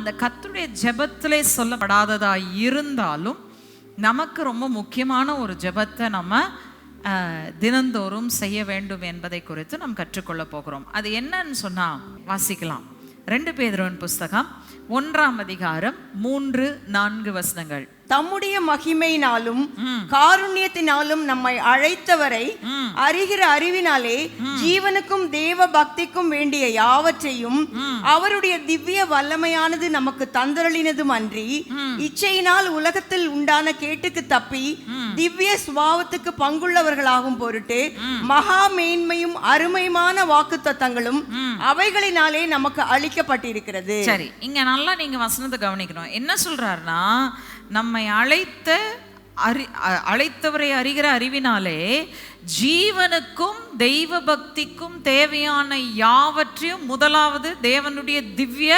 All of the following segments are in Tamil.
அந்த கர்த்தருடைய ஜெபத்திலே சொல்லப்படாததா இருந்தாலும் நமக்கு ரொம்ப முக்கியமான ஒரு ஜெபத்தை நம்ம தினந்தோறும் செய்ய வேண்டும் என்பதை குறித்து நாம் கற்றுக்கொள்ள போகிறோம். அது என்னன்னு சொன்னா வாசிக்கலாம். 2 பேதுருவின் புஸ்தகம் 1ஆம் அதிகாரம் 3-4 வசனங்கள். தம்முடைய மகிமையினாலும் காருண்யத்தினாலும் நம்மை அழைத்தவரை அறிகிற அறிவினாலே ஜீவனுக்கும் தேவ பக்திக்கும் வேண்டிய யாவற்றையும் அவருடைய திவ்ய வல்லமையானது நமக்கு தந்தருளினதும் அன்றி இச்சையினால் உலகத்தில் உண்டான கேட்டுக்கு தப்பி திவ்ய சுபாவத்துக்கு பங்குள்ளவர்களாகும் பொருட்டு மகா மேன்மையும் அருமையான வாக்குத்தத்தங்களும் அவைகளினாலே நமக்கு அளிக்கப்பட்டிருக்கிறது. சரி, இங்க நல்லா நீங்க வசனத்தை கவனிக்கணும். என்ன சொல்றாருன்னா, நம்மை அழைத்தவரை அறிகிற அறிவினாலே ஜீவனுக்கும் தெய்வ பக்திக்கும் தேவையான யாவற்றையும் முதலாவது தேவனுடைய திவ்ய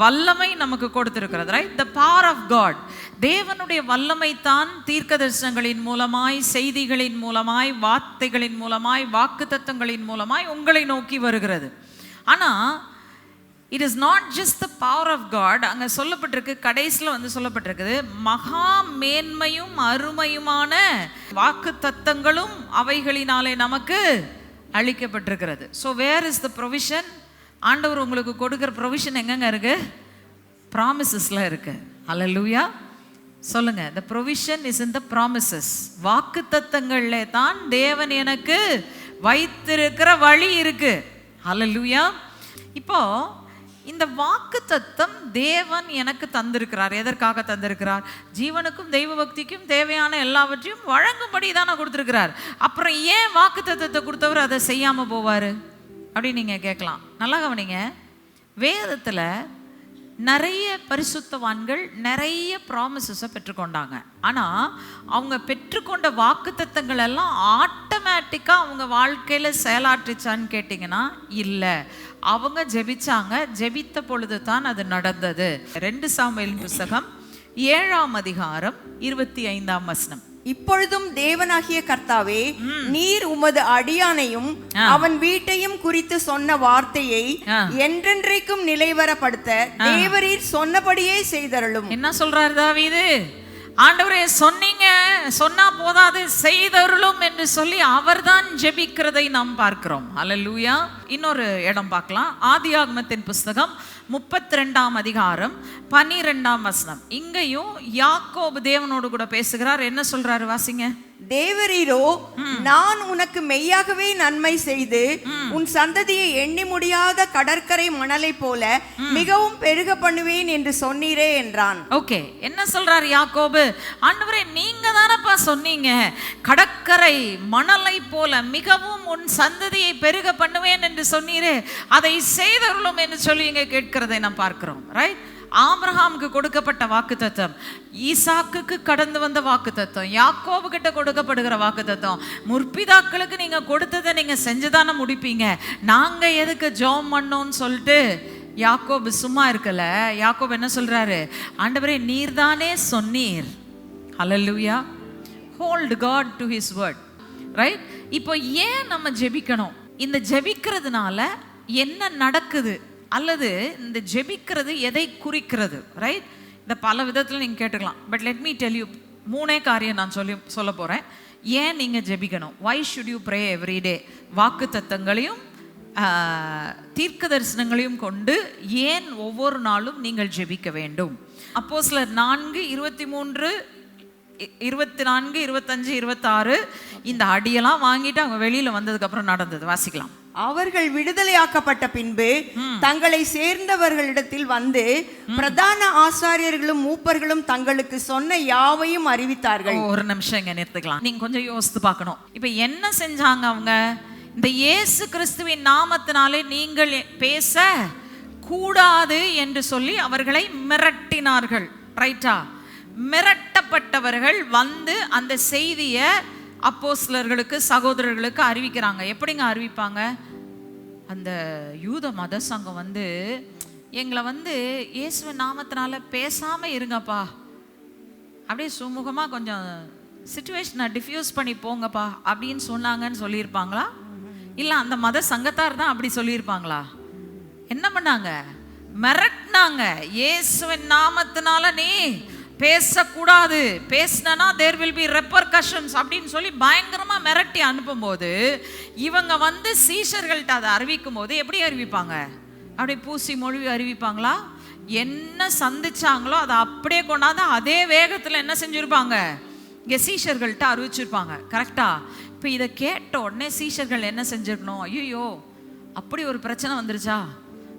வல்லமை நமக்கு கொடுத்திருக்கிறது. Right, the power of God. தேவனுடைய வல்லமை தான் தீர்க்க தரிசனங்களின் மூலமாய், செய்திகளின் மூலமாய், வார்த்தைகளின் மூலமாய், வாக்குத்தத்தங்களின் மூலமாய் உங்களை நோக்கி வருகிறது. ஆனா it is not just the power of God. அங்க சொல்லப்பட்டிருக்கு, கடைசியில் சொல்லப்பட்டிருக்குது, மகா மேன்மையும் அருமையுமான வாக்கு தத்தங்களும் அவைகளினாலே நமக்கு அளிக்கப்பட்டிருக்கிறது. So where is the provision? ஆண்டவர் உங்களுக்கு கொடுக்குற ப்ரொவிஷன் எங்கங்க இருக்கு? ப்ராமிசஸ்ல இருக்கு. ஹல்லேலூயா சொல்லுங்க. the provision is in the promises. வாக்கு தத்தங்கள்ல தான் தேவன் எனக்கு வைத்திருக்கிற வழி இருக்கு. ஹல்லேலூயா. இப்போ இந்த வாக்கு தத்தம் தேவன் எனக்கு தந்திருக்கிறார். எதற்காக தந்திருக்கிறார்? ஜீவனுக்கும் தெய்வ பக்திக்கும் தேவையான எல்லாவற்றையும் வழங்கும்படி தானே கொடுத்துருக்கிறார். அப்புறம் ஏன் வாக்கு தத்தத்தை கொடுத்தவர் அதை செய்யாம போவாரு அப்படின்னு நீங்க கேட்கலாம். நல்லா கவனிங்க. வேதத்துல நிறைய பரிசுத்தவான்கள் நிறைய ப்ராமிசஸை பெற்றுக்கொண்டாங்க. ஆனால் அவங்க பெற்றுக்கொண்ட வாக்கு தத்தங்கள் எல்லாம் ஆட்டோமேட்டிக்காக அவங்க வாழ்க்கையில் செயலாற்றுச்சான்னு கேட்டிங்கன்னா இல்லை. அவங்க ஜெபிச்சாங்க, ஜெபித்த பொழுது தான் அது நடந்தது. 2 சாமுவேல் புஸ்தகம் 7ஆம் அதிகாரம் 25ஆம் வசனம். இப்பொழுதும் தேவனாகிய கர்த்தாவே, நீர் உமது அடியானையும் அவன் வீட்டையும் குறித்து சொன்ன வார்த்தையை என்றென்றைக்கும் நிலைவரப்படுத்த தேவரீர் சொன்னபடியே செய்தருளும். என்ன சொல்றாரு தாவீது? ஆண்டவரே, சொன்னீங்க, சொன்னா போதாது, செய்தருளும் என்று சொல்லி அவர்தான் ஜெபிக்கிறதை நாம் பார்க்கிறோம். அல்லேலூயா. இன்னொரு இடம் பார்க்கலாம். ஆதியாகமத்தின் புஸ்தகம் 32ஆம் அதிகாரம் 12ஆம் வசனம். இங்கேயும் யாக்கோபு தேவனோடு கூட பேசுகிறார். என்ன சொல்றாரு வாசிங்க. தேவரீரோ, நான் உனக்கு மெய்யாகவே நன்மை செய்து உன் சந்ததியை எண்ணி முடியாத கடற்கரை மணலை போல மிகவும் பெருக பண்ணுவேன் என்று சொன்னீரே என்றான். ஓகே, என்ன சொல்றாரு யாக்கோபு? ஆண்டவரே, நீங்க தானப்பா சொன்னீங்க, கடற்கரை மணலை போல மிகவும் உன் சந்ததியை பெருக பண்ணுவேன் என்று சொன்னீரே, அதை செய்தருளும் என்று சொல்லி இங்க கேட்கிறதை நாம் பார்க்கிறோம். ரைட். ஆபிரகாமுக்கு கொடுக்கப்பட்ட வாக்குத்தத்தம், ஈசாக்குக்கு கடந்து வந்த வாக்குத்தத்தம், யாக்கோபு கிட்ட கொடுக்கப்படுகிற வாக்குத்தத்தம், முற்பிதாக்களுக்கு நீங்க கொடுத்ததை நீங்க செஞ்சுதானே முடிப்பீங்க, நாங்க எதுக்கு ஜெபம் பண்ணோம்னு சொல்லிட்டு யாக்கோபு சும்மா இருக்கல. யாக்கோபு என்ன சொல்றாரு? ஆண்டவரே, நீர்தானே சொன்னீர். Hallelujah. Hold God to his word. Right. இப்போ ஏன் நம்ம ஜெபிக்கணும்? இந்த ஜெபிக்கிறதுனால என்ன நடக்குது, அல்லது இந்த ஜெபிக்கிறது எதை குறிக்கிறது? ரைட். இந்த பல விதத்தில் நீங்கள் கேட்டுக்கலாம். But let me tell you, 3 காரியம் நான் சொல்ல போகிறேன். ஏன் நீங்கள் ஜெபிக்கணும்? Why should you pray every day? வாக்கு தத்தங்களையும் தீர்க்க தரிசனங்களையும் கொண்டு ஏன் ஒவ்வொரு நாளும் நீங்கள் ஜெபிக்க வேண்டும்? அப்போஸ்தலர் 4, 23, 24, 25, 26 இந்த அடியெல்லாம் வாங்கிட்டு அவங்க வெளியில வந்ததுக்கு அப்புறம் நடந்தது வாசிக்கலாம். அவர்கள் விடுதலையாக்கப்பட்ட பின்பு தங்களை சேர்ந்தவர்களிடத்தில் வந்து பிரதான ஆசாரியர்களும் மூப்பர்களும் தங்களுக்கு சொன்ன யாவையும் அறிவித்தார்கள். ஒரு நிமிஷம் இங்க நிறுத்திக்கலாம். நீங்க கொஞ்சம் யோசித்து பார்க்கணும். இப்ப என்ன செஞ்சாங்க அவங்க? இந்த இயேசு கிறிஸ்துவின் நாமத்தினாலே நீங்கள் பேச கூடாது என்று சொல்லி அவர்களை மிரட்டினார்கள். ரைட்டா? மிரட்டப்பட்டவர்கள் வந்து அந்த செய்தியை அப்போஸ்தலர்களுக்கு, சகோதரர்களுக்கு அறிவிக்கிறாங்க. எப்படிங்க அறிவிப்பாங்க? அந்த யூத மத சங்கம் வந்து எங்களை வந்து இயேசுவின் நாமத்தினால பேசாமல் இருங்கப்பா, அப்படியே சுமூகமாக கொஞ்சம் சிச்சுவேஷனை டிஃப்யூஸ் பண்ணி போங்கப்பா அப்படின்னு சொன்னாங்கன்னு சொல்லியிருப்பாங்களா? இல்லை அந்த மத சங்கத்தார் தான் அப்படி சொல்லியிருப்பாங்களா? என்ன பண்ணாங்க? மிரட்டினாங்க. இயேசுவின் நாமத்தினால நீ பேசக்கூடாது, பேசினா தேர் வில் பி ரெப்பர்கஷன்ஸ் அப்படின்னு சொல்லி பயங்கரமா மிரட்டி அனுப்பும்போது இவங்க வந்து சீஷர்கள்ட்ட அதை அறிவிக்கும் போது எப்படி அறிவிப்பாங்க? அப்படி பூசி மொழி அறிவிப்பாங்களா? என்ன சந்திச்சாங்களோ அதை அப்படியே கொண்டாந்து அதே வேகத்தில் என்ன செஞ்சிருப்பாங்க? இங்கே சீஷர்கள்ட்ட அறிவிச்சிருப்பாங்க. கரெக்டா? இப்போ இதை கேட்ட உடனே சீஷர்கள் என்ன செஞ்சிருக்கணும்? ஐயோ அப்படி ஒரு பிரச்சனை வந்துருச்சா,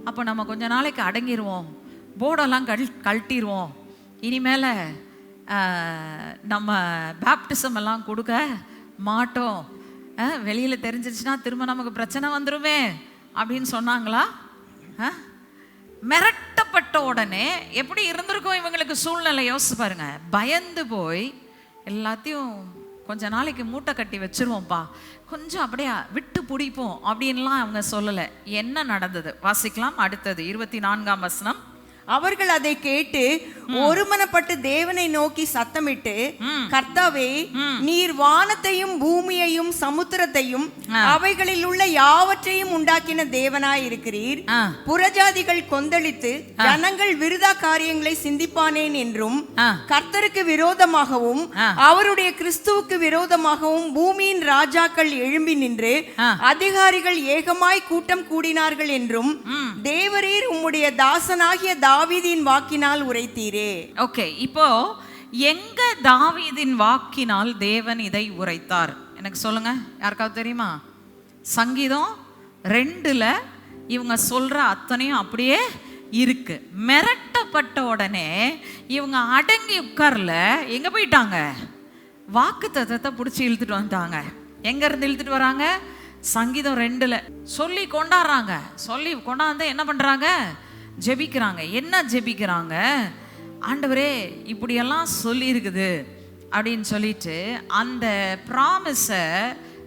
அப்போ நம்ம கொஞ்ச நாளைக்கு அடங்கிடுவோம், போர்டெல்லாம் கழட்டிடுவோம், இனிமேல் நம்ம பேப்டிசம் எல்லாம் கொடுக்க மாட்டோம், வெளியில் தெரிஞ்சிருச்சுன்னா திரும்ப நமக்கு பிரச்சனை வந்துருமே அப்படின்னு சொன்னாங்களா? மிரட்டப்பட்ட உடனே எப்படி இருந்திருக்கும் இவங்களுக்கு சூழ்நிலை? யோசிச்சு பாருங்க. பயந்து போய் எல்லாத்தையும் கொஞ்ச நாளைக்கு மூட்டை கட்டி வச்சிருவோம்ப்பா, கொஞ்சம் அப்படியே விட்டு பிடிப்போம் அப்படின்லாம் அவங்க சொல்லலை. என்ன நடந்தது வாசிக்கலாம். அடுத்தது 24ஆம் வசனம். அவர்கள் அதை கேட்டு ஒருமனப்பட்டு தேவனை நோக்கி சத்தமிட்டு, கர்த்தாவே, நீர் வானத்தையும் பூமியையும் சமுத்திரத்தையும் அவைகளில் உள்ள யாவற்றையும் உண்டாக்கின தேவனாய் இருக்கிறீர். புறஜாதிகள் கொந்தளித்து ஜனங்கள் விருதா காரியங்களை சிந்திப்பானேன் என்றும், கர்த்தருக்கு விரோதமாகவும் அவருடைய கிறிஸ்துவுக்கு விரோதமாகவும் பூமியின் ராஜாக்கள் எழும்பி நின்று அதிகாரிகள் ஏகமாய் கூட்டம் கூடினார்கள் என்றும் தேவரீர் உம்முடைய தாசனாகிய தாவீதின் வாக்கினால் உரைத்தீரே. ஓகே, இப்போ எங்க தாவீதின் வாக்கினால் தேவன் இதை உரைத்தார்? எனக்கு சொல்லுங்க, யாருக்காவது தெரியுமா? சங்கீதம் 2ல் இவங்க சொல்ற அத்தனையும் அப்படியே இருக்கு. மிரட்டப்பட்ட உடனே இவங்க அடங்கி உட்கார்ல, எங்க போயிட்டாங்க? வாக்கு தத்தத்தை பிடிச்சி இழுத்துட்டு வந்தாங்க. எங்க இருந்து இழுத்துட்டு வராங்க? சங்கீதம் 2ல் சொல்லி கொண்டாடுறாங்க. சொல்லி கொண்டாந்து என்ன பண்றாங்க? ஜெபிக்கிறாங்க. என்ன ஜெபிக்கிறாங்க? ஆண்டவரே இப்படியெல்லாம் சொல்லி இருக்குது அப்படின்னு சொல்லிட்டு அந்த ப்ராமிஸை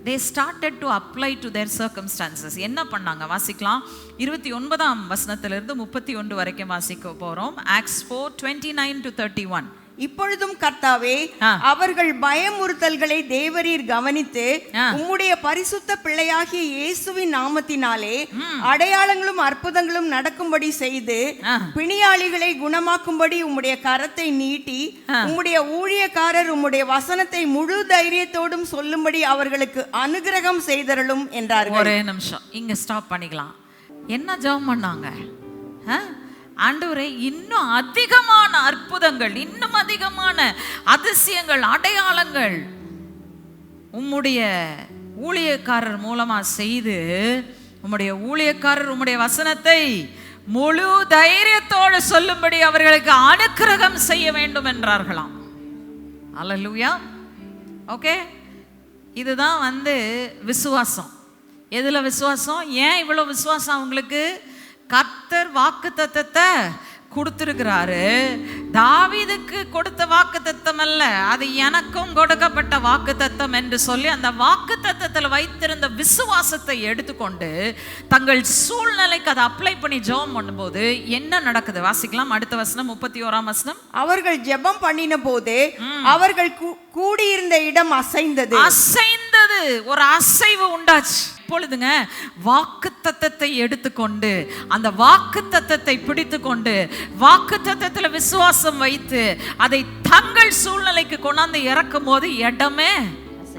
they started to apply to their circumstances. என்ன பண்ணாங்க வாசிக்கலாம். 29ஆம் வசனத்திலிருந்து 31 வரைக்கும் வாசிக்க போறோம். Acts 4:29-31. இப்பொழுதும் கர்த்தாவே, அவர்கள் பயமுறுத்தல்களை தேவரீர் கவனித்து உம்முடைய பரிசுத்த பிள்ளையாகிய இயேசுவின் நாமத்தினாலே அடையாளங்களும் அற்புதங்களும் நடக்கும்படி செய்து பிணியாளிகளை குணமாக்கும்படி உம்முடைய கரத்தை நீட்டி உம்முடைய ஊழியக்காரர் உம்முடைய வசனத்தை முழு தைரியத்தோடும் சொல்லும்படி அவர்களுக்கு அனுகிரகம் செய்தருளும் என்றார்கள். ஒரே நிமிஷம் இங்க ஸ்டாப் பண்ணிக்கலாம். என்ன ஜெபம் பண்ணாங்க? ஆண்டவரே, இன்னும் அதிகமான அற்புதங்கள், இன்னும் அதிகமான அதிசயங்கள், அடையாளங்கள் உம்முடைய ஊழியக்காரர் மூலமா செய்து உம்முடைய ஊழியக்காரர் உம்முடைய வசனத்தை முழு தைரியத்தோடு சொல்லும்படி அவர்களுக்கு அனுக்கிரகம் செய்ய வேண்டும் என்றார்களாம். அல்லேலூயா. ஓகே, இதுதான் வந்து விசுவாசம். எதுல விசுவாசம்? ஏன் இவ்வளவு விசுவாசம் அவங்களுக்கு? கர்த்தர் வாக்குத்தத்தத்தை கொடுத்திருக்கிறாரு. தாவீதுக்கு கொடுத்த வாக்குத்தத்தம் அல்ல, அது எனக்கும் கொடுக்கப்பட்ட வாக்குத்தத்தம் என்று சொல்லி அந்த வாக்குத்தத்தத்தில் வைத்திருந்த விசுவாசத்தை எடுத்துக்கொண்டு தங்கள் சூழ்நிலைக்கு அதை அப்ளை பண்ணி ஜெபம் பண்ணும்போது என்ன நடக்குது வாசிக்கலாம். அடுத்த வசனம் 31ஆம் வசனம். அவர்கள் ஜெபம் பண்ணின போது அவர்கள் கூடியிருந்த இடம் அசைந்தது. ஒரு அசைவு உண்டாச்சு. இப்பொழுதுங்க வாக்குத்தத்தத்தை எடுத்துக்கொண்டு அந்த வாக்குத்தத்தத்தை பிடித்து கொண்டு வாக்குத்தத்தத்துல விசுவாசம் வைத்து அதை தங்கள் சூழ்நிலைக்கு கொண்டாந்து இறக்கும் போது இடமே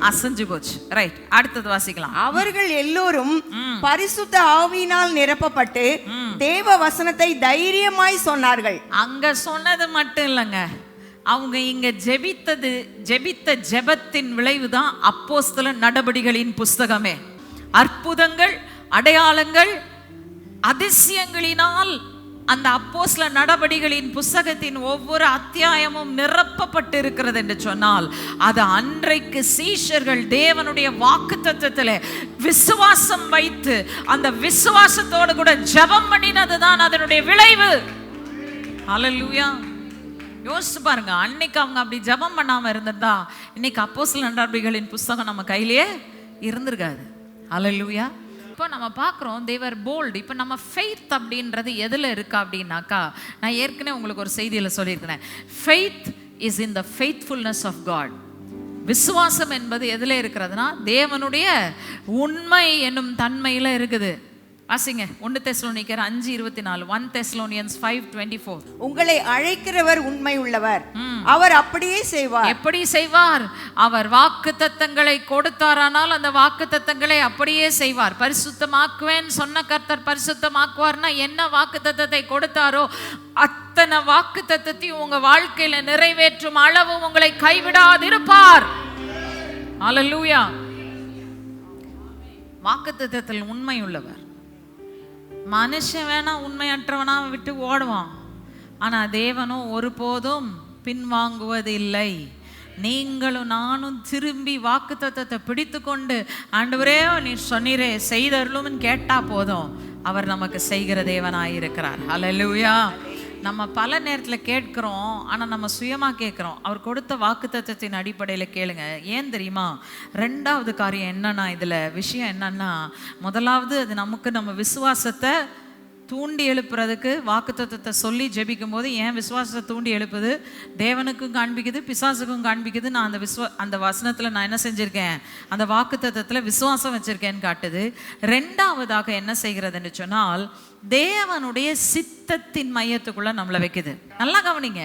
அசைஞ்சு போச்சு. ரைட், அடுத்தது வாசிக்கலாம். அவர்கள் எல்லோரும் பரிசுத்த ஆவியினால் நிரப்பப்பட்டு தேவ வசனத்தை தைரியமாய் சொன்னார்கள். அங்க சொன்னது மட்டும் இல்லைங்க, அவங்க இங்க ஜெபித்த ஜெபத்தின் விளைவுதான் அப்போஸ்தல நடபடிகளின் புஸ்தகமே. அற்புதங்கள், அடையாளங்கள், அதிசயங்களினால் அந்த அப்போஸ்தல நடபடிகளின் புஸ்தகத்தின் ஒவ்வொரு அத்தியாயமும் நிரப்பப்பட்டு இருக்கிறது என்று சொன்னால் அது அன்றைக்கு சீஷர்கள் தேவனுடைய வாக்குத்தத்தத்திலே விசுவாசம் வைத்து அந்த விசுவாசத்தோடு கூட ஜெபம் பண்ணினதுதான் அதனுடைய விளைவு. ஹல்லேலூயா. யோசிச்சு பாருங்க, அன்னைக்கு அவங்க அப்படி ஜெபம் பண்ணாம இருந்திருந்தா இன்னைக்கு அப்போஸ்தல நடபடிகளின் புஸ்தகம் நம்ம கையிலேயே இருந்திருக்காது. ஹல்லேலூயா. இப்போ நம்ம பார்க்குறோம் they were bold. இப்போ நம்ம ஃபெய்த் அப்படின்றது எதில் இருக்கா அப்படின்னாக்கா, நான் ஏற்கனவே உங்களுக்கு ஒரு செய்தியில் சொல்லியிருக்கிறேன். Faith is in the faithfulness of God. விசுவாசம் என்பது எதில் இருக்கிறதுனா தேவனுடைய உண்மை என்னும் தன்மையில் இருக்குது. வாசிங்க 1 தெசலோனிக்கர் 5:24. 1 Thessalonians 5:24. உங்களை அழைக்கிறவர் உண்மை உள்ளவர், அவர் அப்படியே செய்வார். எப்படி செய்வார்? அவர் வாக்குத்தத்தங்களை கொடுத்தாரானால் அந்த வாக்குத்தத்தங்களை அப்படியே செய்வார். பரிசுத்தமாக்குவேன் சொன்ன கர்த்தர் பரிசுத்தமாக்குவார்னா என்ன வாக்குத்தத்தத்தை கொடுத்தாரோ அத்தனை வாக்குத்தத்தத்தையும் உங்க வாழ்க்கையில நிறைவேற்றும் அளவு உங்களை கைவிடாதிருப்பார். அல்லேலூயா. வாக்குத்தத்தத்தில் உண்மை உள்ளவர். மனுஷன் வேணா உண்மையற்றவனா விட்டு ஓடுவான், ஆனா தேவனோ ஒருபோதும் பின்வாங்குவதில்லை. நீங்களும் நானும் திரும்பி வாக்குத்தத்தத்தை பிடித்து கொண்டு ஆண்டவரே நீ சொன்னீரே செய்தருளும்னு கேட்டா போதும், அவர் நமக்கு செய்கிற தேவனாயிருக்கிறார். அல்லேலூயா. நம்ம பல நேரத்தில் கேட்குறோம், ஆனால் நம்ம சுயமாக கேட்குறோம். அவர் கொடுத்த வாக்குத்தத்தத்தின் அடிப்படையில் கேளுங்க. ஏன் தெரியுமா? ரெண்டாவது காரியம் என்னன்னா, இதில் விஷயம் என்னன்னா, முதலாவது அது நமக்கு நம்ம விசுவாசத்தை தூண்டி எழுப்புறதுக்கு வாக்குத்தத்தத்தை சொல்லி ஜெபிக்கும் போது ஏன் விசுவாசத்தை தூண்டி எழுப்புது? தேவனுக்கும் காண்பிக்குது, பிசாசுக்கும் காண்பிக்குது. நான் அந்த வசனத்தில் நான் என்ன செஞ்சுருக்கேன்? அந்த வாக்குத்தத்தத்தில் விசுவாசம் வச்சுருக்கேன்னு காட்டுது. ரெண்டாவதாக என்ன செய்கிறதுன்னு சொன்னால், தேவனுடைய சித்தத்தின் மையத்துக்குள்ள நம்மளை வைக்குது. நல்லா கவனிங்க.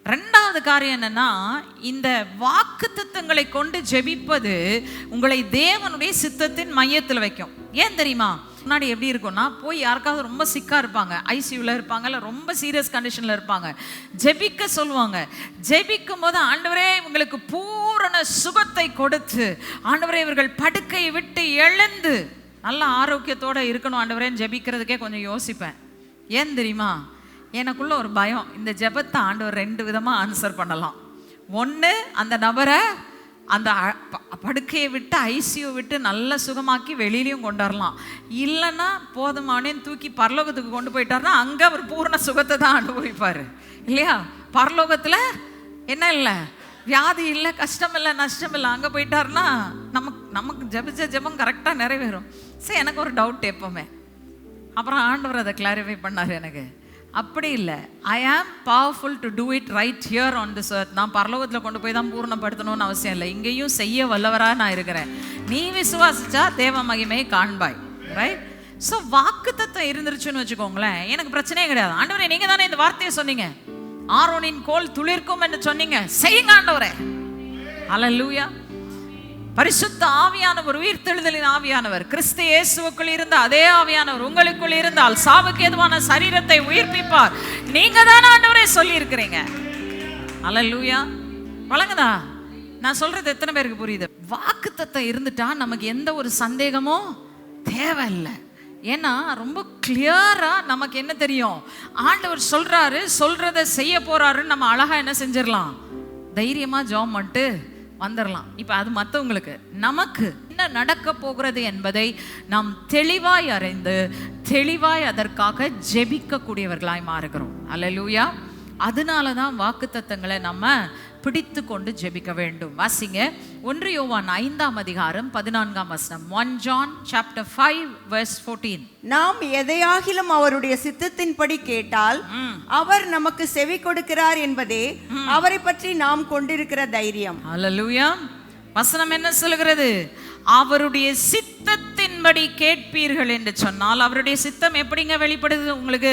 ரெண்டாவது காரியம் என்னன்னா, இந்த வாக்குத்தத்தங்களை கொண்டு ஜெபிப்பது உங்களை தேவனுடைய சித்தத்தின் மையத்தில் வைக்கும். ஏன் தெரியுமா? முன்னாடி எப்படி இருக்கும்னா, போய் யாருக்காவது ரொம்ப சிக்காக இருப்பாங்க, ஐசியூவில் இருப்பாங்க, இல்லை ரொம்ப சீரியஸ் கண்டிஷனில் இருப்பாங்க, ஜெபிக்க சொல்லுவாங்க. ஜெபிக்கும் போது ஆண்டவரே இவங்களுக்கு பூரண சுகத்தை கொடுத்து, ஆண்டவரே இவர்கள் படுக்கையை விட்டு எழுந்து நல்ல ஆரோக்கியத்தோடு இருக்கணும் ஆண்டவரேன்னு ஜெபிக்கிறதுக்கே கொஞ்சம் யோசிப்பேன். ஏன் தெரியுமா? எனக்குள்ள ஒரு பயம், இந்த ஜெபத்தை ஆண்டவர் 2 விதமாக ஆன்சர் பண்ணலாம். ஒன்று, அந்த நபரை அந்த படுக்கையை விட்டு ஐசியூ விட்டு நல்ல சுகமாக்கி வெளியிலையும் கொண்டாடலாம். இல்லைன்னா போதுமானேன்னு தூக்கி பரலோகத்துக்கு கொண்டு போயிட்டாருன்னா அங்கே அவர் பூர்ண சுகத்தை தான் அனுபவிப்பார் இல்லையா? பரலோகத்தில் என்ன இல்லை, வியாதி இல்லை, கஷ்டம் இல்லை, நஷ்டம் இல்லை. அங்கே போயிட்டாருன்னா நமக்கு ஜெபிச்ச ஜெபம் கரெக்டாக நிறைவேறும். சரி, எனக்கு ஒரு டவுட் எப்போவுமே. அப்புறம் ஆண்டவர் அதை கிளாரிஃபை பண்ணார் எனக்கு. அப்படி இல்லை, ஐ ஆம் powerful to do it right here on this earth. நான் பரலோகத்தில் கொண்டு போய் தான் பூர்ணப்படுத்தணும்னு அவசியம் இல்லை, இங்கேயும் செய்ய வல்லவராக நான் இருக்கிறேன். நீ விசுவாசிச்சா தேவ மகிமையை காண்பாய். ரைட்? ஸோ வாக்குத்தத்தம் இருந்துருச்சுன்னு வச்சுக்கோங்களேன், எனக்கு பிரச்சனையே கிடையாது. ஆண்டவரே நீங்கள் தானே இந்த வார்த்தையை சொன்னீங்க, ஆரோனின் கோல் துளிர்க்கும் என்று சொன்னீங்க, செய்யுங்க ஆண்டவரே. அல்லேலூயா. பரிசுத்த ஆவியானவர், உயிர்த்தெழுதலின் ஆவியானவர், கிறிஸ்து இயேசுவுக்குள் இருந்த அதே ஆவியானவர் உங்களுக்குள் இருந்தால் சாவுக்கு ஏதுவான சரீரத்தை உயிர்ப்பிப்பார். நீங்க தான் ஆண்டவரே சொல்லி இருக்கிறீங்க. அல்லேலூயா. வழங்குதா? நான் சொல்றது எத்தனை பேருக்கு புரியுது? வாக்குத்தத்தம் இருந்துட்டா நமக்கு எந்த ஒரு சந்தேகமும் தேவையில்லை. ஏன்னா ரொம்ப கிளியரா நமக்கு என்ன தெரியும், ஆண்டவர் சொல்றாரு, சொல்றதை செய்ய போறாருன்னு நம்ம அழகா என்ன செஞ்சிடலாம், தைரியமா ஜெபம் பண்ணிட்டு வந்துடலாம். இப்போ அது மற்றவங்களுக்கு, நமக்கு என்ன நடக்க போகிறது என்பதை நாம் தெளிவாய் அறிந்து தெளிவாய் அதற்காக ஜெபிக்கக்கூடியவர்களாய் மாறுகிறோம். அல்லேலூயா. அதனால தான் வாக்குத்தத்தங்களை நம்ம பிடித்து கொண்டு ஜெபிக்க வேண்டும். வாசிங்க 1 யோவான் 5ஆம் அதிகாரம் 14ஆம் வசனம். 1 John chapter 5 verse 14. நாம் எதையாகிலும் அவருடைய சித்தத்தின்படி கேட்டால் அவர் நமக்கு செவி கொடுக்கிறார் என்பதே அவரை பற்றி நாம் கொண்டிருக்கிற தைரியம். அல்லேலூயா. வசனம் என்ன சொல்கிறது? அவருடைய சித்தத்தின்படி கேட்பீர்கள் என்று சொன்னால், அவருடைய சித்தம் எப்படிங்க வெளிப்படுது உங்களுக்கு?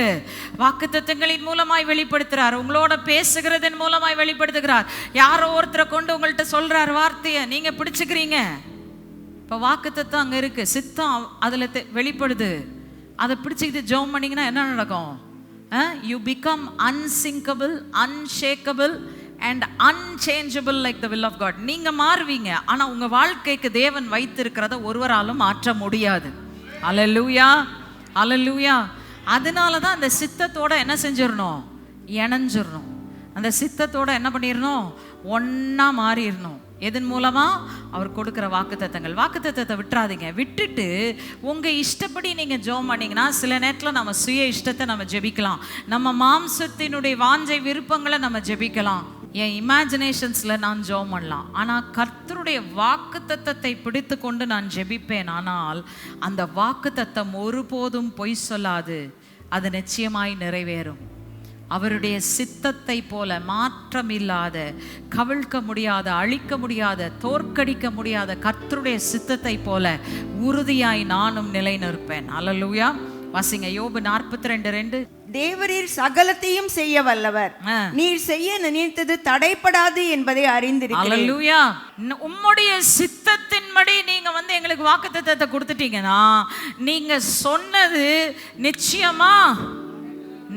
வாக்குத்தத்தங்களின் மூலமாய் வெளிப்படுத்துறார், உங்களோட பேசுகிறதன் மூலமாய் வெளிப்படுத்துகிறார். யாரோ ஒருத்தரை கொண்டு உங்கள்கிட்ட சொல்றார் வார்த்தையை, நீங்க பிடிச்சுக்கிறீங்க. இப்போ வாக்குத்தத்தம் அங்கே இருக்கு, சித்தம் அதில் வெளிப்படுது. அதை பிடிச்சிக்கிட்டு ஜெபம் பண்ணீங்கன்னா என்ன நடக்கும்? You become unsinkable, unshakable and unchangeable like the will of God. நீங்க மாறுவீங்க, ஆனா உங்க வாழ்க்கைக்கு தேவன் வைத்திருக்கிறத ஒருவராலும் மாற்ற முடியாது. அல்லேலூயா. அல்லேலூயா. அதனால தான் அந்த சித்தத்தோட என்ன செஞ்சிடணும், இணைஞ்சிடணும். அந்த சித்தத்தோட என்ன பண்ணிடணும், ஒன்னா மாறிடணும். எதன் மூலமா? அவர் கொடுக்குற வாக்குத்தத்தங்கள். வாக்குத்தத்தத்தை விட்டுறாதீங்க. விட்டுட்டு உங்க இஷ்டப்படி நீங்க ஜெபம் பண்ணீங்கன்னா, சில நேரத்தில் நம்ம சுய இஷ்டத்தை நம்ம ஜெபிக்கலாம், நம்ம மாம்சத்தினுடைய வாஞ்சை விருப்பங்களை நம்ம ஜெபிக்கலாம், என் இமேஜினேஷன்ஸில் நான் ஜெபம் பண்ணலாம். ஆனால் கர்த்தருடைய வாக்குத்தத்தத்தை பிடித்து கொண்டு நான் ஜெபிப்பேன். ஆனால் அந்த வாக்குத்தத்தம் ஒருபோதும் பொய் சொல்லாது, அது நிச்சயமாய் நிறைவேறும். அவருடைய சித்தத்தை போல மாற்றமில்லாத, கவிழ்க்க முடியாத, அழிக்க முடியாத, தோற்கடிக்க முடியாத கர்த்தருடைய சித்தத்தை போல உறுதியாய் நானும் நிலை நிற்பேன். அல்லேலூயா. வாசிங்க யோபு 42:2. தேவரீர் சகலத்தையும் செய்ய வல்லவர், நீர் செய்ய நினைத்தது தடைப்படாது என்பதை அறிந்திருக்கிறேன். அல்லேலூயா. உம்முடைய சித்தத்தின்படி நீங்க எங்களுக்கு வாக்குத்தத்தத்தை கொடுத்துட்டீங்கன்னா நீங்க சொன்னது நிச்சயமா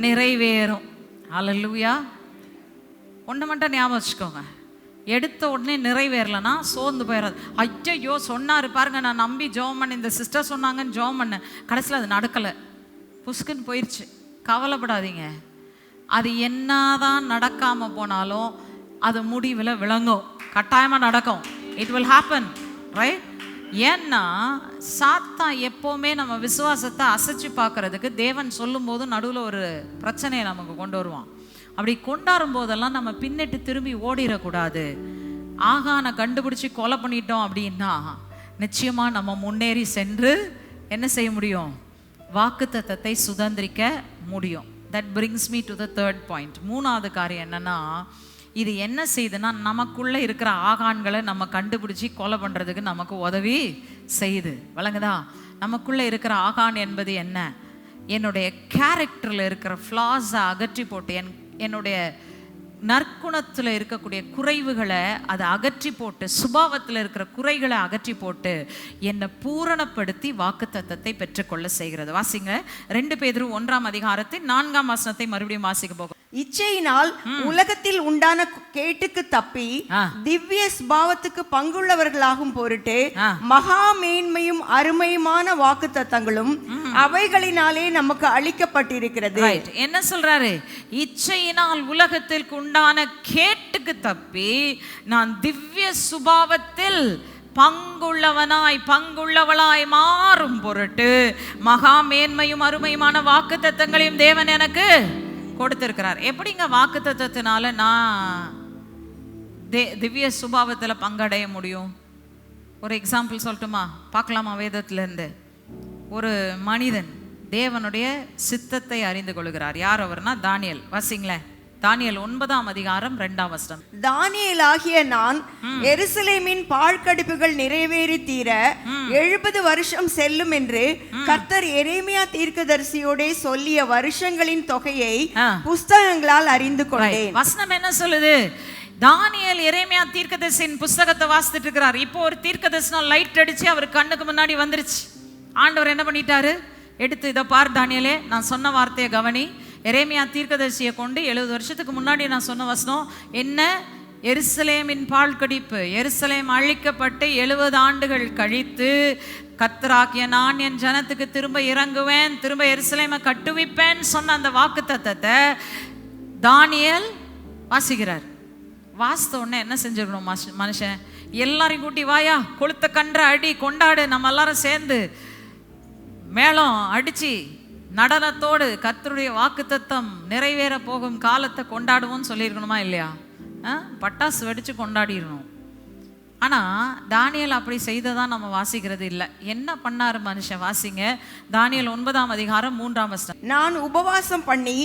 நிறைவேறும். அல்லேலூயா. ஒன்று மட்டும் ஞாபகம் வச்சுக்கோங்க, எடுத்த உடனே நிறைவேறலன்னா சோர்ந்து போயிடாது. ஐயோ சொன்னாரு பாருங்க, நான் நம்பி ஜெபம் பண்ண, இந்த சிஸ்டர் சொன்னாங்கன்னு ஜெபம் பண்ணேன், கடைசியில் அது நடக்கலை, புஷ்குன்னு போயிடுச்சு. கவலைப்படாதீங்க. அது என்னதான் நடக்காமல் போனாலும் அது முடிவில் விளங்கும், கட்டாயமாக நடக்கும். It will happen, right? ஏன்னா சாத்தான் எப்போவுமே நம்ம விசுவாசத்தை அசைச்சு பார்க்கறதுக்கு தேவன் சொல்லும் போது நடுவில் ஒரு பிரச்சனையை நமக்கு கொண்டு வருவான். அப்படி கொண்டாடும் போதெல்லாம் நம்ம பின்னிட்டு திரும்பி ஓடிடக்கூடாது. ஆகானை கண்டுபிடிச்சி கொலை பண்ணிட்டோம் அப்படின்னா நிச்சயமாக நம்ம முன்னேறி சென்று என்ன செய்ய முடியும்? வாக்குத்தத்தத்தை சுதந்திரிக்க முடியும். That brings me to the third point. மூணாவது காரியம் என்னன்னா, இது என்ன செய்யுதுன்னா நமக்குள்ளே இருக்கிற ஆகான்களை நம்ம கண்டுபிடிச்சி கொலை பண்ணுறதுக்கு நமக்கு உதவி செய்யுது. வழங்குதா? நமக்குள்ளே இருக்கிற ஆகான் என்பது என்ன? என்னுடைய கேரக்டரில் இருக்கிற ஃப்ளாஸை அகற்றி போட்டு, என்னுடைய நற்குணத்தில் இருக்கக்கூடிய குறைவுகளை அதை அகற்றி போட்டு, சுபாவத்தில் இருக்கிற குறைகளை அகற்றி போட்டு என்னை பூரணப்படுத்தி வாக்குத்தத்தத்தை பெற்றுக்கொள்ள செய்கிறது. வாசிங்க 2 பேதுரு 1:4 மறுபடியும் வாசிக்க போகும். இச்சையினால் உலகத்தில் உண்டான கேட்டுக்கு தப்பி திவ்ய சுபாவத்துக்கு பங்குள்ளவர்களாகும் பொருட்டு மகா மேன்மையும் அருமையுமான வாக்குத்தத்தங்களும் அவைகளினாலே நமக்கு அளிக்கப்பட்டிருக்கிறது. என்ன சொல்றாரு? இச்சையினால் உலகத்திற்கு உண்டான கேட்டுக்கு தப்பி நான் திவ்ய சுபாவத்தில் பங்குள்ளவளாய் மாறும் பொருட்டு மகா மேன்மையும் அருமையுமான வாக்குத்தத்தங்களையும் தேவன் எனக்கு கொடுத்திருக்கிறார். எப்படிங்க வாக்குத்தத்தத்தினால நான் திவ்ய சுபாவத்தில் பங்கடைய முடியும்? ஒரு எக்ஸாம்பிள் சொல்லட்டுமா? பார்க்கலாமா? வேதத்திலிருந்து ஒரு மனிதன் தேவனுடைய சித்தத்தை அறிந்து கொள்கிறார். யார் அவர்னா தானியேல். வாசிங்களேன், தானியேல் 9:2. தானியேல் ஆகிய நான் எருசலேமின் பாழ்கடிப்புகள் நிறைவேறி தீர 70 வருஷம் செல்லும் என்று கர்த்தர் எரேமியா தீர்க்கதரிசியோட சொல்லிய வருஷங்களின் தொகையை புஸ்தகங்களால் அறிந்து கொண்டேன். வசனம் என்ன சொல்லுது? தானியேல் எரேமியா தீர்க்கதரிசியின் புஸ்தகத்தை வாசித்துட்டு இருக்கிறார். இப்போ ஒரு தீர்க்கதரிசனம் லைட் அடிச்சு அவர் கண்ணுக்கு முன்னாடி வந்துருச்சு. ஆண்டவர் என்ன பண்ணிட்டாரு? எடுத்து, இதை பார் தானியேலே, நான் சொன்ன வார்த்தையை கவனி. எரேமியா தீர்க்கதரிசியை கொண்டு 70 வருஷத்துக்கு முன்னாடி நான் சொன்ன வசனம் என்ன? எருசலேமின் பாழ்கடிப்பு, எருசலேம் அழிக்கப்பட்டு 70 ஆண்டுகள் கழித்து கர்த்தராகிய நான் என் ஜனத்துக்கு திரும்ப இறங்குவேன், திரும்ப எருசலேமை கட்டுவிப்பேன் சொன்ன அந்த வாக்குத்தத்தத்தை தானியேல் வாசிக்கிறார். வாசித்த உடனே என்ன செஞ்சிருக்கணும் மனுஷன்? எல்லாரையும் கூட்டி வாயா, கொளுத்த கன்ற அடி, கொண்டாடு, நம்ம எல்லாரும் சேர்ந்து மேளம் அடிச்சு நடனத்தோடு கர்த்தருடைய வாக்குத்தத்தம் நிறைவேற போகும் காலத்தை கொண்டாடுவோம்னு சொல்லியிருக்கணுமா இல்லையா? பட்டாசு வெடிச்சு கொண்டாடிடணும். ஆனால் தானியேல் அப்படி செய்ததான் நம்ம வாசிக்கிறது இல்லை. என்ன பண்ணாரு மனுஷன்? வாசிங்க தானியேல் 9:3. நான் உபவாசம் பண்ணி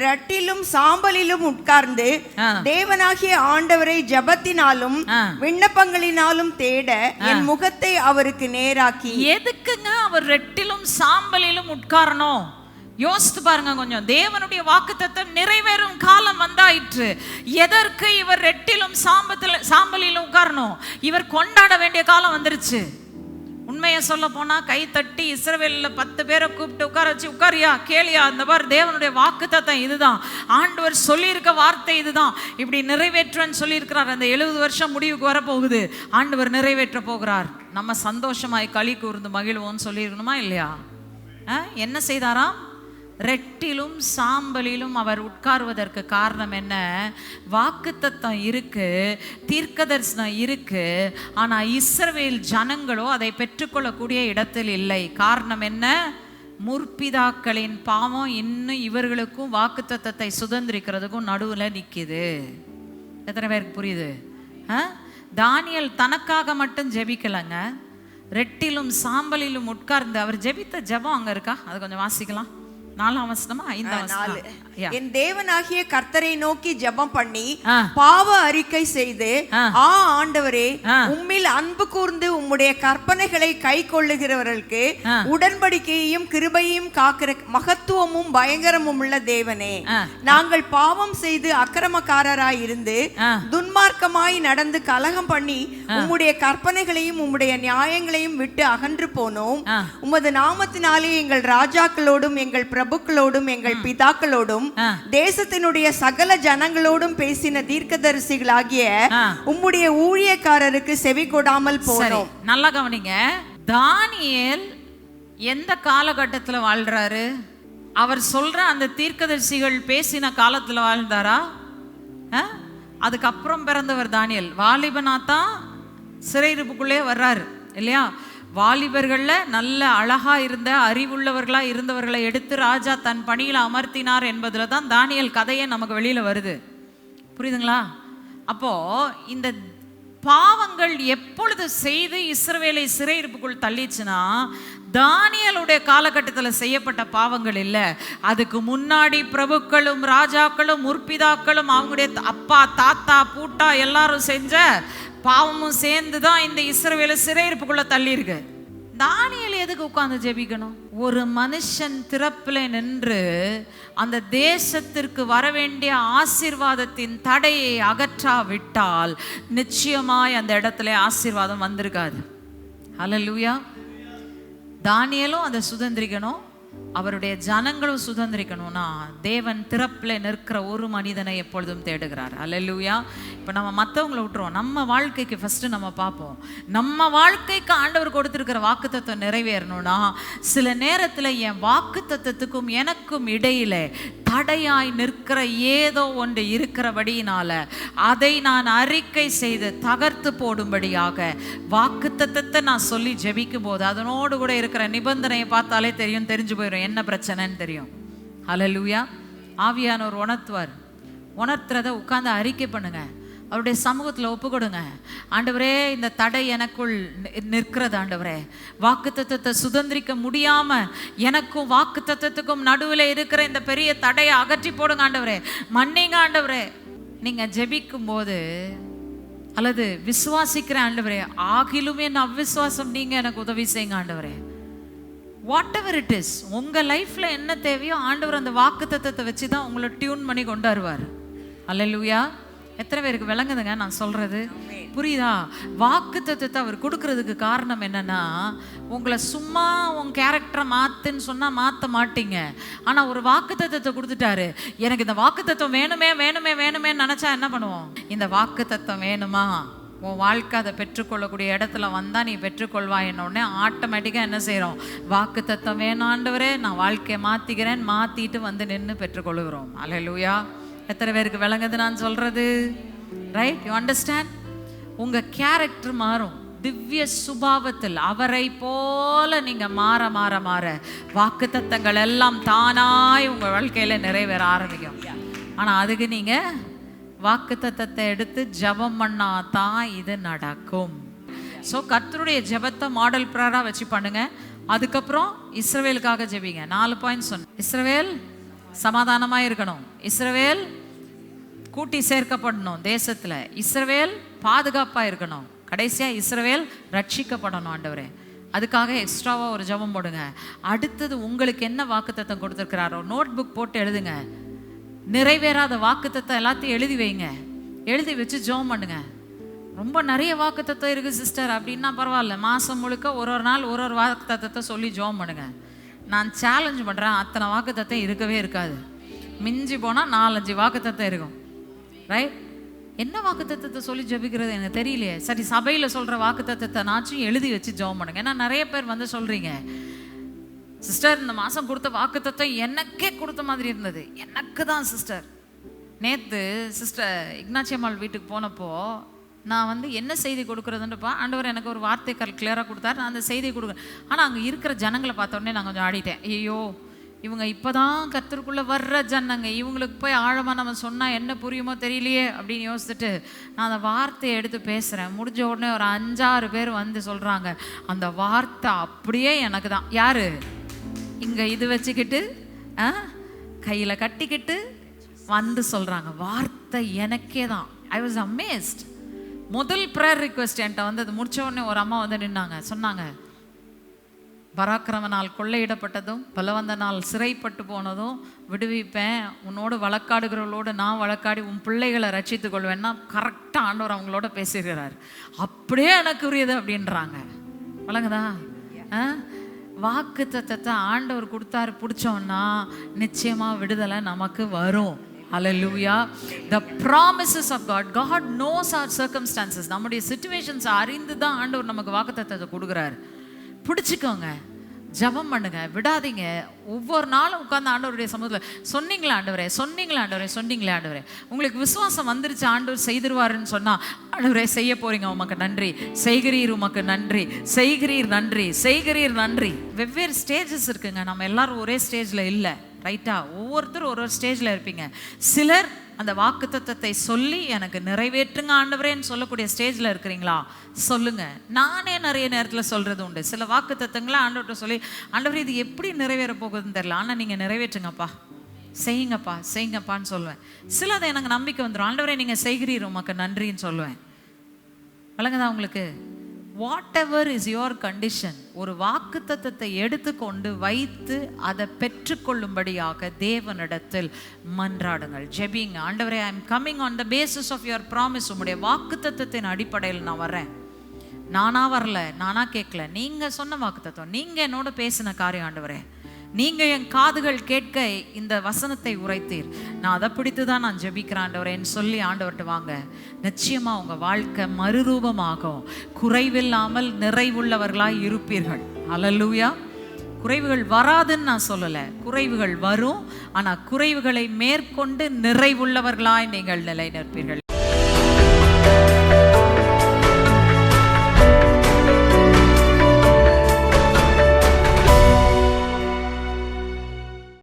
ரட்டிலும் சாம்பலிலும் உட்கார்ந்து தேவனாகிய ஆண்டவரை ஜபத்தினாலும் விண்ணப்பங்களினாலும் தேட என் முகத்தை அவருக்கு நேராக்கி. எதுக்குங்க அவர் ரெட்டிலும் சாம்பலிலும் உட்காரணும்? யோசித்து பாருங்க கொஞ்சம். தேவனுடைய வாக்குத்தத்தம் நிறைவேறும் காலம் வந்தாயிற்று. எதற்கு இவர் ரெட்டிலும் சாம்பலிலும் உட்காரணும்? இவர் கொண்டாட வேண்டிய காலம் வந்துருச்சு. உண்மையை சொல்ல போனா கை தட்டி இஸ்ரவேல்ல 10 பேரை கூப்பிட்டு உட்கார வச்சு, உட்காரியா, கேளியா, இந்த பார் தேவனுடைய வாக்குத்தத்தம் இதுதான், ஆண்டவர் சொல்லியிருக்க வார்த்தை இதுதான், இப்படி நிறைவேற்றன்னு சொல்லியிருக்கிறார். அந்த 70 வருஷம் முடிவுக்கு வரப்போகுது, ஆண்டவர் நிறைவேற்ற போகிறார், நம்ம சந்தோஷமாய் களி கூர்ந்து மகிழ்வோம்னு சொல்லியிருக்கணுமா இல்லையா? என்ன செய்தாராம்? ரெட்டிலும் சாம்பலிலும் அவர் உட்காருவதற்கு காரணம் என்ன? வாக்குத்தத்தம் இருக்கு, தீர்க்கதரிசனம் இருக்கு, ஆனா இஸ்ரவேல் ஜனங்களோ அதை பெற்றுக்கொள்ளக்கூடிய இடத்தில் இல்லை. காரணம் என்ன? முற்பிதாக்களின் பாவம் இன்னும் இவர்களுக்கும் வாக்குத்தத்தத்தை சுதந்திரிக்கிறதுக்கும் நடுவுல நிக்குது. எத்தனை பேருக்கு புரியுது? தானியேல் தனக்காக மட்டும் ஜெபிக்கலங்க. ரெட்டிலும் சாம்பலிலும் உட்கார்ந்து அவர் ஜெபித்த ஜெபம் அங்க இருக்கா? அது கொஞ்சம் வாசிக்கலாம். 4ஆம் வசனமா 5ஆம் 4. வசனம்? என் தேவனாகிய கர்த்தரை நோக்கி ஜெபம் பண்ணி பாவ அறிக்கை செய்து, ஆண்டவரே, உம்மில் அன்பு கூர்ந்து உம்முடைய கற்பனைகளை கை கொள்ளுகிறவர்களுக்கு உடன்படிக்கையையும் கிருபையையும் காக்கிற மகத்துவமும் பயங்கரமும் உள்ள தேவனே, நாங்கள் பாவம் செய்து அக்கிரமக்காரராய் இருந்து துன்மார்க்கமாய் நடந்து கலகம் பண்ணி உம்முடைய கற்பனைகளையும் உம்முடைய நியாயங்களையும் விட்டு அகன்று போனோம். உமது நாமத்தினாலே எங்கள் ராஜாக்களோடும் எங்கள் பிரபுக்களோடும் எங்கள் பிதாக்களோடும் தேசத்தினுடைய சகல ஜனங்களோடும் பேசின தீர்க்கதரிசிகளாகிய உம்முடைய ஊழியக்காரருக்கு செவி கொடாமல் போனோம். நல்லா கவனிங்க. தானியேல் எந்த காலகட்டத்துல வாழ்றாரு? அவர் சொல்ற அந்த தீர்க்கதரிசிகள் பேசின காலத்துல வாழ்ந்தாரா? அதுக்கப்புறம் பிறந்தவர் தானியேல். வாலிபனாத்தான் சிறையிருப்புக்குள்ளே வர்றாரு இல்லையா? வாலிபர்களில் நல்ல அழகா இருந்த அறிவுள்ளவர்களா இருந்தவர்களை எடுத்து ராஜா தன் பணியில் அமர்த்தினார் என்பதுல தான் தானியேல் கதையே நமக்கு வெளியில வருது. புரியுதுங்களா? அப்போ இந்த பாவங்கள் எப்பொழுது செய்து இஸ்ரவேலை சிறையிருப்புக்குள் தள்ளிச்சுன்னா, தானியேலுடைய காலகட்டத்தில் செய்யப்பட்ட பாவங்கள் இல்லை. அதுக்கு முன்னாடி பிரபுக்களும் ராஜாக்களும் முற்பிதாக்களும் அவங்களுடைய அப்பா தாத்தா பூட்டா எல்லாரும் செஞ்ச பாவமும் சேர்ந்து தான் இந்த இஸ்ரவேலை சிறையிருப்புக்குள்ள தள்ளி இருக்கு. தானியேல் எதுக்கு உட்கார்ந்து ஜெபிக்கணும்? ஒரு மனுஷன் திறப்பில் நின்று அந்த தேசத்திற்கு வரவேண்டிய ஆசீர்வாதத்தின் தடையை அகற்றாவிட்டால் நிச்சயமாய் அந்த இடத்துல ஆசீர்வாதம் வந்திருக்காது. ஹல்லேலூயா. தானியேலும் அதை சுதந்திரிக்கணும், அவருடைய ஜனங்களும் சுதந்திரிக்கணும்னா தேவன் திறப்பில் நிற்கிற ஒரு மனிதனை எப்பொழுதும் தேடுகிறார். அல்லேலூயா. இப்போ நம்ம மற்றவங்களை விட்டுருவோம், நம்ம வாழ்க்கைக்கு ஃபஸ்ட்டு நம்ம பார்ப்போம். நம்ம வாழ்க்கைக்கு ஆண்டவர் கொடுத்துருக்கிற வாக்குத்தத்தம் நிறைவேறணும்னா சில நேரத்தில் என் வாக்குத்தத்தத்துக்கும் எனக்கும் இடையில தடையாய் நிற்கிற ஏதோ ஒன்று இருக்கிறபடியினால அதை நான் அறிக்கை செய்து தகர்த்து போடும்படியாக வாக்குத்தத்தத்தை நான் சொல்லி ஜெபிக்கும் போது அதனோடு கூட இருக்கிற நிபந்தனையை பார்த்தாலே தெரியும், தெரிஞ்சு போயிடும் என்ன பிரச்சனைன்னு தெரியும். ஹல்லேலூயா. ஆவியானவர் உணர்த்துவார். உணர்த்துறதை உட்கார்ந்து அறிக்கை பண்ணுங்க, அவருடைய சமூகத்தில் ஒப்பு கொடுங்க. ஆண்டவரே, இந்த தடை எனக்குள் நிற்கிறது. ஆண்டவரே, வாக்குத்தத்தத்தை சுதந்திரிக்க முடியாம எனக்கும் வாக்குத்தத்தத்துக்கும் நடுவில் இருக்கிற இந்த பெரிய தடையை அகற்றி போடுங்க ஆண்டவரே, மன்னிங்க ஆண்டவரே. நீங்க ஜெபிக்கும் போது அல்லது விசுவாசிக்கிற ஆண்டவரே, ஆகிலும் என் அவ்விசுவாசம் நீங்க எனக்கு உதவி செய்யுங்க ஆண்டவரே. வாட் எவர் இட் இஸ், உங்க லைஃப்ல என்ன தேவையோ ஆண்டவர் அந்த வாக்குத்தத்தத்தை வச்சு தான் உங்களை டியூன் பண்ணி கொண்டு வருவார். அல்லேலூயா. எத்தனை பேருக்கு விளங்குதுங்க நான் சொல்றது? புரியுதா? வாக்குத்தத்தத்தை அவர் கொடுக்கறதுக்கு காரணம் என்னன்னா, உங்களை சும்மா உன் கேரக்டரை மாத்துன்னு சொன்னா மாற்ற மாட்டீங்க. ஆனா ஒரு வாக்குத்தத்தத்தை கொடுத்துட்டாரு. எனக்கு இந்த வாக்குத்தத்தம் வேணுமே வேணுமே வேணுமே நினைச்சா என்ன பண்ணுவோம்? இந்த வாக்குத்தத்தம் வேணுமா, உன் வாழ்க்கை அதை பெற்றுக்கொள்ளக்கூடிய இடத்துல வந்தால் நீ பெற்றுக்கொள்வாய். என்னோடனே ஆட்டோமேட்டிக்காக என்ன செய்கிறோம்? வாக்குத்தத்தம் வேணும் ஆண்டவரே, நான் வாழ்க்கையை மாற்றிக்கிறேன், மாற்றிட்டு வந்து நின்று பெற்றுக்கொள்கிறோம். அல்லேலூயா. எத்தனை பேருக்கு விளங்குது நான் சொல்கிறது? ரைட்? You understand? உங்கள் கேரக்டர் மாறும். திவ்ய சுபாவத்தில் அவரை போல நீங்கள் மாற மாற மாற வாக்குத்தத்தங்கள் எல்லாம் தானாய் உங்கள் வாழ்க்கையில் நிறைவேற ஆரம்பிக்கும். ஆனால் அதுக்கு நீங்கள் வாக்குத்தத்தத்தை எடுத்து ஜெபம் பண்ணாதான் இது நடக்கும். ஸோ கர்த்தருடைய ஜெபத்தை மாடல் ப்ரேயராக வச்சு பண்ணுங்க. அதுக்கப்புறம் இஸ்ரவேலுக்காக ஜெபிங்க. 4 பாயிண்ட் சொன்ன. இஸ்ரவேல் சமாதானமாக இருக்கணும், இஸ்ரவேல் கூட்டி சேர்க்கப்படணும் தேசத்தில், இஸ்ரவேல் பாதுகாப்பாக இருக்கணும், கடைசியாக இஸ்ரவேல் ரட்சிக்கப்படணும். ஆண்டவரே, அதுக்காக எக்ஸ்ட்ராவாக ஒரு ஜெபம் போடுங்க. அடுத்தது உங்களுக்கு என்ன வாக்குத்தத்தம் கொடுத்துருக்கிறாரோ நோட் புக் போட்டு எழுதுங்க. நிறைவேறாத வாக்குத்தத்தம் எல்லாத்தையும் எழுதி வைங்க. எழுதி வச்சு ஜெபம் பண்ணுங்க. ரொம்ப நிறைய வாக்குத்தத்தம் இருக்குது சிஸ்டர் அப்படின்னா பரவாயில்ல, மாதம் முழுக்க ஒரு நாள் ஒரு வாக்குத்தத்தத்தை சொல்லி ஜெபம் பண்ணுங்க. நான் சேலஞ்ச் பண்ணுறேன், அத்தனை வாக்குத்தத்தம் இருக்கவே இருக்காது. மிஞ்சி போனால் 4-5 வாக்குத்தத்தம் இருக்கும். ரைட்? என்ன வாக்குத்தத்தத்தை சொல்லி ஜெபிக்கிறது எனக்கு தெரியலையே. சரி, சபையில் சொல்கிற வாக்குத்தத்தத்தை நாச்சும் எழுதி வச்சு ஜெபம் பண்ணுங்க. ஏன்னா நிறைய பேர் வந்து சொல்கிறீங்க, சிஸ்டர் இந்த மாதம் கொடுத்த வாக்குத்தத்தம் எனக்கே கொடுத்த மாதிரி இருந்தது. எனக்கு தான் சிஸ்டர். நேற்று சிஸ்டர் இக்னாச்சியம்மாள் வீட்டுக்கு போனப்போ நான் வந்து என்ன செய்தி கொடுக்குறதுன்றப்பா ஆண்டவர் எனக்கு ஒரு வார்த்தை கிளியராக கொடுத்தாரு. நான் அந்த செய்தியை கொடுக்குறேன். ஆனால் அங்கே இருக்கிற ஜனங்களை பார்த்தோன்னே நான் கொஞ்சம் ஆடிட்டேன். ஐயோ, இவங்க இப்போ தான் கர்த்தருக்குள்ளே வர்ற ஜனங்க, இவங்களுக்கு போய் ஆழமாக நம்ம சொன்னால் என்ன புரியுமோ தெரியலையே அப்படின்னு யோசிச்சுட்டு நான் அந்த வார்த்தையை எடுத்து பேசுகிறேன். முடிஞ்ச உடனே ஒரு 5-6 பேர் வந்து சொல்கிறாங்க, அந்த வார்த்தை அப்படியே எனக்கு தான். யார்? இங்கே இது வச்சுக்கிட்டு கையில் கட்டிக்கிட்டு வந்து சொல்கிறாங்க. வார்த்தை எனக்கே தான். I was amazed. முதல் ப்ரேயர் ரிக்வெஸ்ட் என்கிட்ட வந்து அது முடிச்ச உடனே ஒரு அம்மா வந்து நின்னாங்க. சொன்னாங்க, பராக்கிரமனால் கொள்ளையிடப்பட்டதும் பலவந்தனால் சிறைப்பட்டு போனதும் விடுவிப்பேன், உன்னோடு வழக்காடுகிறவளோடு நான் வழக்காடி உன் பிள்ளைகளை ரட்சித்துக் கொள்வேன்னா கரெக்டாக ஆண்டவர் அவங்களோட பேசியிருக்கிறார். அப்படியே எனக்கு உரியது அப்படின்றாங்க. வழங்குதா? வாக்கு தத்தத்தை ஆண்டவர் கொடுத்தாரு, பிடிச்சோன்னா நிச்சயமாக விடுதலை நமக்கு வரும். Hallelujah. The promises of God. God knows our circumstances. நம்முடைய சிச்சுவேஷன்ஸ் அறிந்து தான் ஆண்டவர் நமக்கு வாக்குத்தத்தத்தை கொடுக்குறாரு. பிடிச்சிக்கோங்க, ஜபம் பண்ணுங்க, விடாதீங்க. ஒவ்வொரு நாளும் உட்காந்து ஆண்டவருடைய சமூகத்தில் சொன்னீங்களா ஆண்டவரே, சொன்னீங்களா ஆண்டவரே, சொன்னீங்களே ஆண்டவரே. உங்களுக்கு விசுவாசம் வந்துருச்சு, ஆண்டவர் செய்திருவாருன்னு சொன்னால், ஆண்டவரே செய்ய போறீங்க, உமக்கு நன்றி, செய்கிறீர் உமக்கு நன்றி, செய்கிறீர் நன்றி, செய்கிறீர் நன்றி. வெவ்வேறு ஸ்டேஜஸ் இருக்குங்க. நம்ம எல்லாரும் ஒரே ஸ்டேஜில் இல்லை, ரைட்டா? ஒவ்வொருத்தரும் ஒரு ஒரு ஸ்டேஜில் இருப்பீங்க. சிலர் அந்த வாக்குத்தத்தத்தை சொல்லி எனக்கு நிறைவேற்றுங்க ஆண்டவரேன்னு சொல்லக்கூடிய ஸ்டேஜில் இருக்கிறீங்களா? சொல்லுங்க. நானே நிறைய நேரத்தில் சொல்கிறது உண்டு. சில வாக்குத்தத்தங்களை ஆண்டவர்கிட்ட சொல்லி, ஆண்டவர் இது எப்படி நிறைவேற போகுதுன்னு தெரியல, ஆனால் நீங்கள் நிறைவேற்றுங்கப்பா, செய்யுங்கப்பா, செய்யுங்கப்பான்னு சொல்லுவேன். சிலதை எனக்கு நம்பிக்கை வந்துடும், ஆண்டவரே நீங்கள் செய்கிறீர் உமக்கு நன்றின்னு சொல்லுவேன். வழங்குதா உங்களுக்கு? What ever is your condition, ஒரு வாக்குத்தத்தத்தை எடுத்துக்கொண்டு வைத்து அதை பெற்றுக்கொள்ளும்படியாக தேவனிடத்தில் மன்றாடுங்கள், ஜெபிங்க. ஆண்டவரே, I am coming on the basis of your promise. உங்களுடைய வாக்குத்தத்தத்தின் அடிப்படையில் நான் வரேன். நானா வரல, நானா கேட்கல, நீங்கள் சொன்ன வாக்குத்தத்தம், நீங்கள் என்னோட பேசின காரியம் ஆண்டவரே. நீங்கள் என் காதுகள் கேட்க இந்த வசனத்தை உரைத்தீர், நான் அதை பிடித்து தான் நான் ஜெபிக்கிறேன் ஆண்டவரேன்னு சொல்லி ஆண்டவர்கிட்ட வாங்க. நிச்சயமாக உங்கள் வாழ்க்கை மறுரூபமாகும். குறைவில்லாமல் நிறைவுள்ளவர்களாக இருப்பீர்கள். ஹல்லேலூயா. குறைவுகள் வராதுன்னு நான் சொல்லலை, குறைவுகள் வரும். ஆனால் குறைவுகளை மேற்கொண்டு நிறைவுள்ளவர்களாய் நீங்கள் நிலை நிற்பீர்கள்.